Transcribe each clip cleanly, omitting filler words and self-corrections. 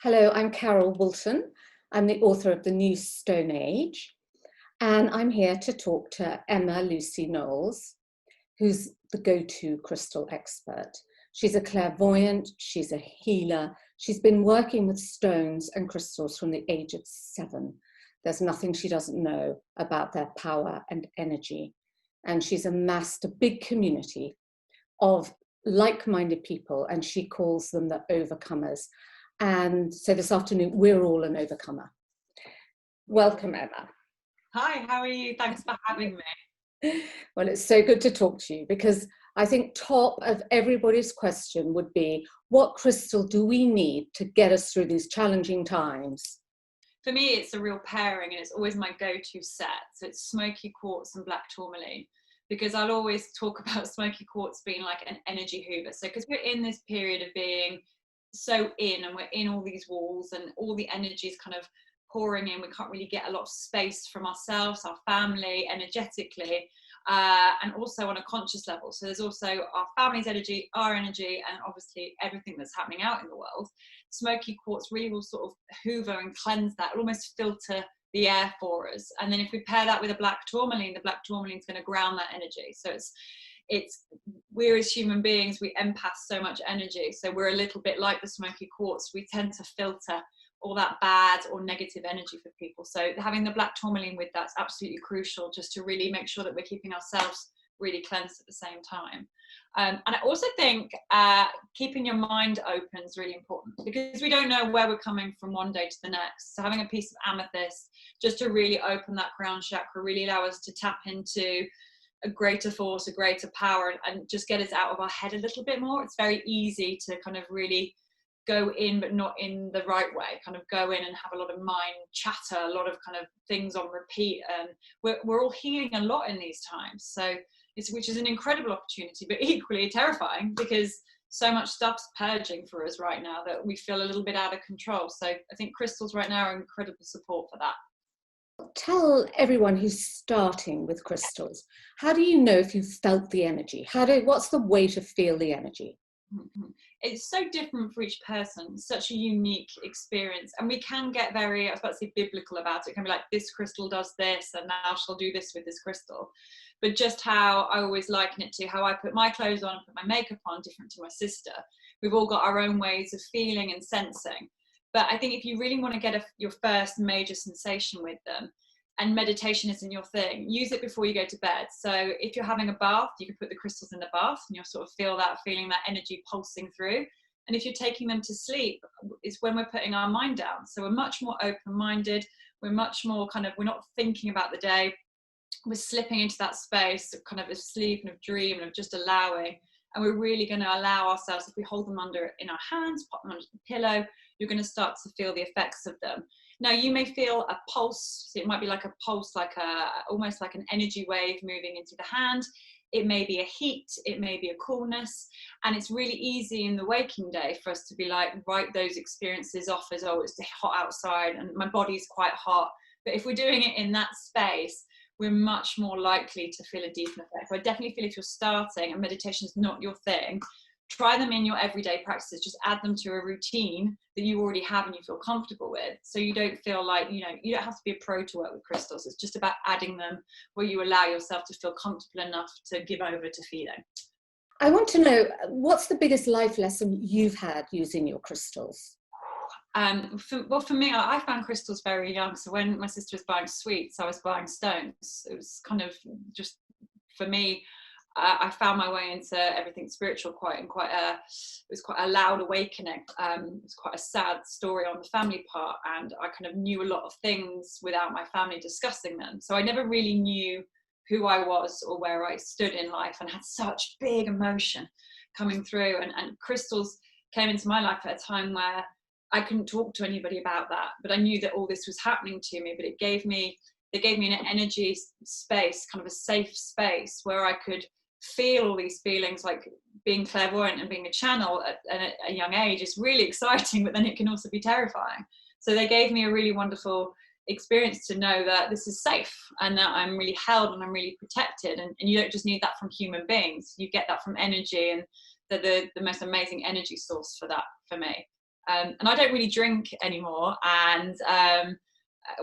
Hello, I'm Carol Woolton. I'm the author of The New Stone Age, and I'm here to talk to Emma Lucy Knowles, who's the go-to crystal expert. She's a clairvoyant, she's a healer, she's been working with stones and crystals from the age of 7. There's nothing she doesn't know about their power and energy. And she's amassed a big community of like-minded people, and she calls them the overcomers. And so this afternoon, we're all an overcomer. Welcome, Emma. Hi, how are you? Thanks for having me. Well, it's so good to talk to you, because I think top of everybody's question would be, what crystal do we need to get us through these challenging times? For me, it's a real pairing, and it's always my go-to set. So it's smoky quartz and black tourmaline, because I'll always talk about smoky quartz being like an energy hoover. So because we're in this period of being so in, and we're in all these walls, and all the energy is kind of pouring in. We can't really get a lot of space from ourselves, our family, energetically, and also on a conscious level. So there's also our family's energy, our energy, and obviously everything that's happening out in the world. Smoky quartz really will sort of hoover and cleanse that. It'll almost filter the air for us. And then if we pair that with a black tourmaline, the black tourmaline is going to ground that energy. So it's we're, as human beings, we empath so much energy, so we're a little bit like the smoky quartz. We tend to filter all that bad or negative energy for people. So having the black tourmaline with that's absolutely crucial, just to really make sure that we're keeping ourselves really cleansed at the same time. And I also think keeping your mind open is really important, because we don't know where we're coming from one day to the next. So having a piece of amethyst, just to really open that crown chakra, really allow us to tap into a greater force, a greater power, and just get us out of our head a little bit more. It's very easy to kind of really go in, but not in the right way, kind of go in and have a lot of mind chatter, a lot of kind of things on repeat. And we're all healing a lot in these times. So which is an incredible opportunity, but equally terrifying, because so much stuff's purging for us right now that we feel a little bit out of control. So I think crystals right now are incredible support for that. Tell everyone who's starting with crystals, how do you know if you've felt the energy? What's the way to feel the energy? It's so different for each person, such a unique experience, and we can get very, I was about to say, biblical about it. It can be like, this crystal does this, and now she'll do this with this crystal. But just how I always liken it to how I put my clothes on and put my makeup on, different to my sister. We've all got our own ways of feeling and sensing. But I think if you really want to get your first major sensation with them, and meditation isn't your thing, use it before you go to bed. So if you're having a bath, you can put the crystals in the bath, and you'll sort of feeling that energy pulsing through. And if you're taking them to sleep, it's when we're putting our mind down. So we're much more open-minded. We're much more we're not thinking about the day. We're slipping into that space of kind of a sleep and of dream and of just allowing. And we're really going to allow ourselves, if we hold them in our hands, pop them under the pillow, you're going to start to feel the effects of them. Now, you may feel a pulse. So it might be like a pulse, almost like an energy wave moving into the hand. It may be a heat, it may be a coolness. And it's really easy in the waking day for us to be like, write those experiences off as, oh, it's hot outside and my body's quite hot. But if we're doing it in that space, we're much more likely to feel a deeper effect. So I definitely feel if you're starting and meditation is not your thing, try them in your everyday practices. Just add them to a routine that you already have and you feel comfortable with. So you don't feel like, you don't have to be a pro to work with crystals. It's just about adding them where you allow yourself to feel comfortable enough to give over to feeling. I want to know, what's the biggest life lesson you've had using your crystals? For me, I found crystals very young. So when my sister was buying sweets, I was buying stones. It was kind of just, for me, I found my way into everything spiritual it was quite a loud awakening. It was quite a sad story on the family part, and I kind of knew a lot of things without my family discussing them. So I never really knew who I was or where I stood in life, and had such big emotion coming through. And crystals came into my life at a time where I couldn't talk to anybody about that, but I knew that all this was happening to me. But they gave me an energy space, kind of a safe space where I could feel all these feelings. Like being clairvoyant and being a channel at a young age is really exciting, but then it can also be terrifying. So they gave me a really wonderful experience to know that this is safe and that I'm really held and I'm really protected. And you don't just need that from human beings, you get that from energy, and they're the most amazing energy source for that for me. And I don't really drink anymore, and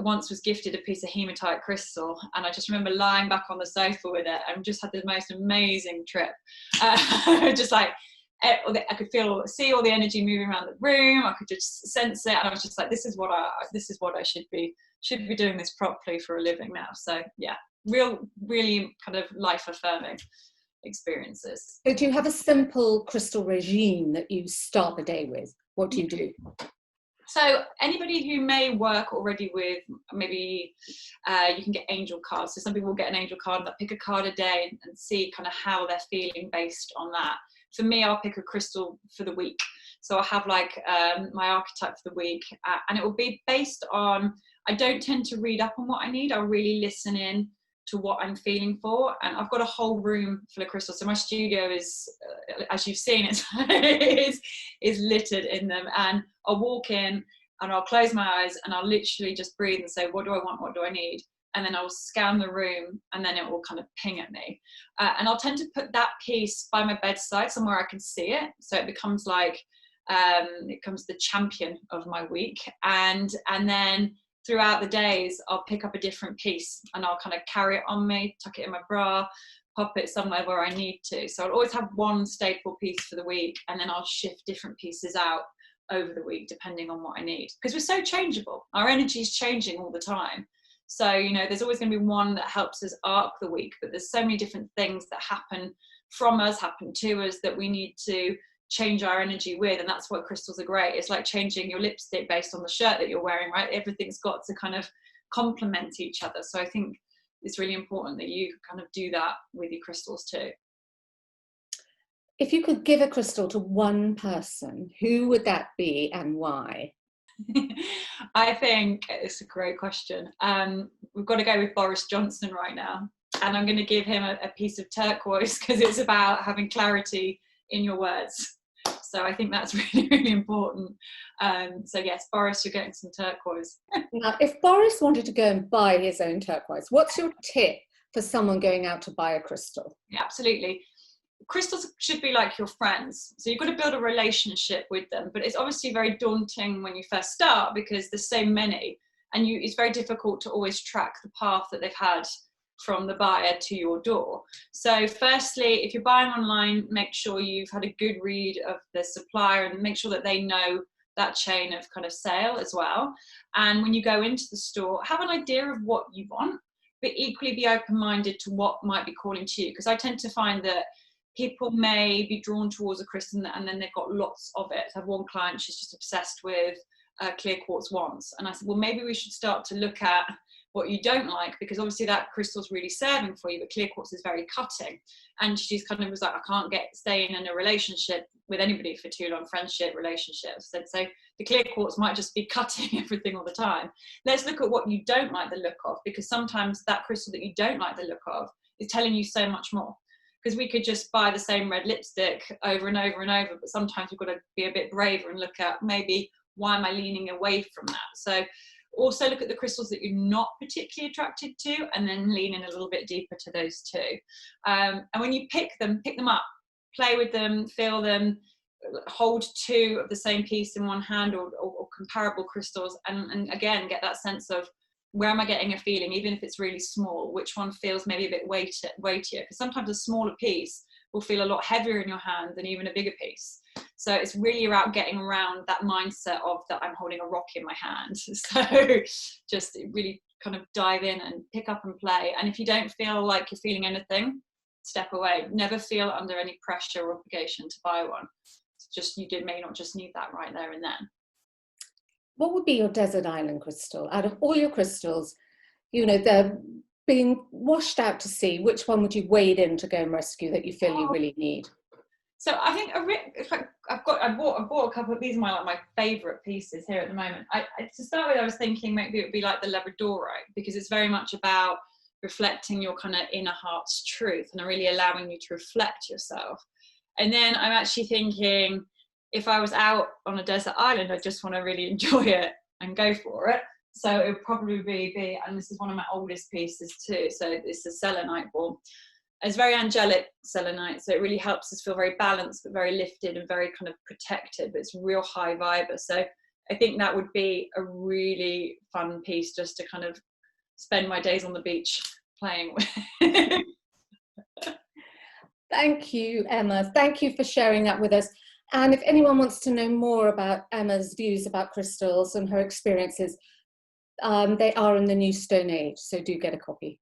once was gifted a piece of hematite crystal, and I just remember lying back on the sofa with it and just had the most amazing trip. Just like I could see all the energy moving around the room. I could just sense it, and I was just like, this is what I should be doing this properly for a living now. So yeah, really kind of life affirming experiences. So do you have a simple crystal regime that you start the day with? What do you do? So anybody who may work already with, maybe you can get angel cards. So some people will get an angel card and they'll pick a card a day and see kind of how they're feeling based on that. For me, I'll pick a crystal for the week. So I'll have like my archetype for the week, and it will be based on, I don't tend to read up on what I need. I'll really listen in to what I'm feeling for. And I've got a whole room full of crystals. So my studio is, as you've seen, is littered in them. And I'll walk in and I'll close my eyes and I'll literally just breathe and say, what do I want? What do I need? And then I'll scan the room and then it will kind of ping at me. And I'll tend to put that piece by my bedside, somewhere I can see it. So it becomes like, it becomes the champion of my week. And then throughout the days, I'll pick up a different piece and I'll kind of carry it on me, tuck it in my bra, pop it somewhere where I need to. So I'll always have one staple piece for the week, and then I'll shift different pieces out over the week depending on what I need. Because we're so changeable. Our energy is changing all the time. So, you know, there's always going to be one that helps us arc the week, but there's so many different things that happen from us, happen to us, that we need to change our energy with. And that's why crystals are great. It's like changing your lipstick based on the shirt that you're wearing, right? Everything's got to kind of complement each other. So I think it's really important that you kind of do that with your crystals too. If you could give a crystal to one person, who would that be and why? I think it's a great question. We've got to go with Boris Johnson right now. And I'm going to give him a piece of turquoise because it's about having clarity in your words. So I think that's really, really important. So yes, Boris, you're getting some turquoise. Now, if Boris wanted to go and buy his own turquoise, what's your tip for someone going out to buy a crystal? Yeah, absolutely. Crystals should be like your friends. So you've got to build a relationship with them. But it's obviously very daunting when you first start because there's so many. And it's very difficult to always track the path that they've had from the buyer to your door. So firstly, if you're buying online, make sure you've had a good read of the supplier and make sure that they know that chain of kind of sale as well. And when you go into the store, have an idea of what you want, but equally be open-minded to what might be calling to you. Because I tend to find that people may be drawn towards a crystal and then they've got lots of it. I have one client, she's just obsessed with clear quartz wands. And I said, well, maybe we should start to look at what you don't like, because obviously that crystal's really serving for you, but clear quartz is very cutting. And she's kind of was like, I can't stay in a relationship with anybody for too long, friendship, relationships. And so the clear quartz might just be cutting everything all the time. Let's look at what you don't like the look of, because sometimes that crystal that you don't like the look of is telling you so much more. Because we could just buy the same red lipstick over and over and over, but sometimes we've got to be a bit braver and look at maybe why am I leaning away from that. So also look at the crystals that you're not particularly attracted to, and then lean in a little bit deeper to those too. And when you pick them up, play with them, feel them, hold two of the same piece in one hand or comparable crystals, and again get that sense of, where am I getting a feeling, even if it's really small, which one feels maybe a bit weightier, because sometimes a smaller piece will feel a lot heavier in your hand than even a bigger piece. So it's really about getting around that mindset of that I'm holding a rock in my hand. So just really kind of dive in and pick up and play. And if you don't feel like you're feeling anything, step away. Never feel under any pressure or obligation to buy one. It's just, may not just need that right there and then. What would be your desert island crystal? Out of all your crystals, you know, they're being washed out to sea. Which one would you wade in to go and rescue that you feel you really need? So I think I bought a couple of these. Are my favourite pieces here at the moment. To start with, I was thinking maybe it would be like the Labradorite, because it's very much about reflecting your kind of inner heart's truth and really allowing you to reflect yourself. And then I'm actually thinking, if I was out on a desert island, I just want to really enjoy it and go for it. So it would probably be, and this is one of my oldest pieces too, so it's a selenite ball. It's very angelic selenite, so it really helps us feel very balanced, but very lifted and very kind of protected, but it's real high viber. So I think that would be a really fun piece just to kind of spend my days on the beach playing with. Thank you, Emma. Thank you for sharing that with us. And if anyone wants to know more about Emma's views about crystals and her experiences, they are in the New Stone Age, so do get a copy.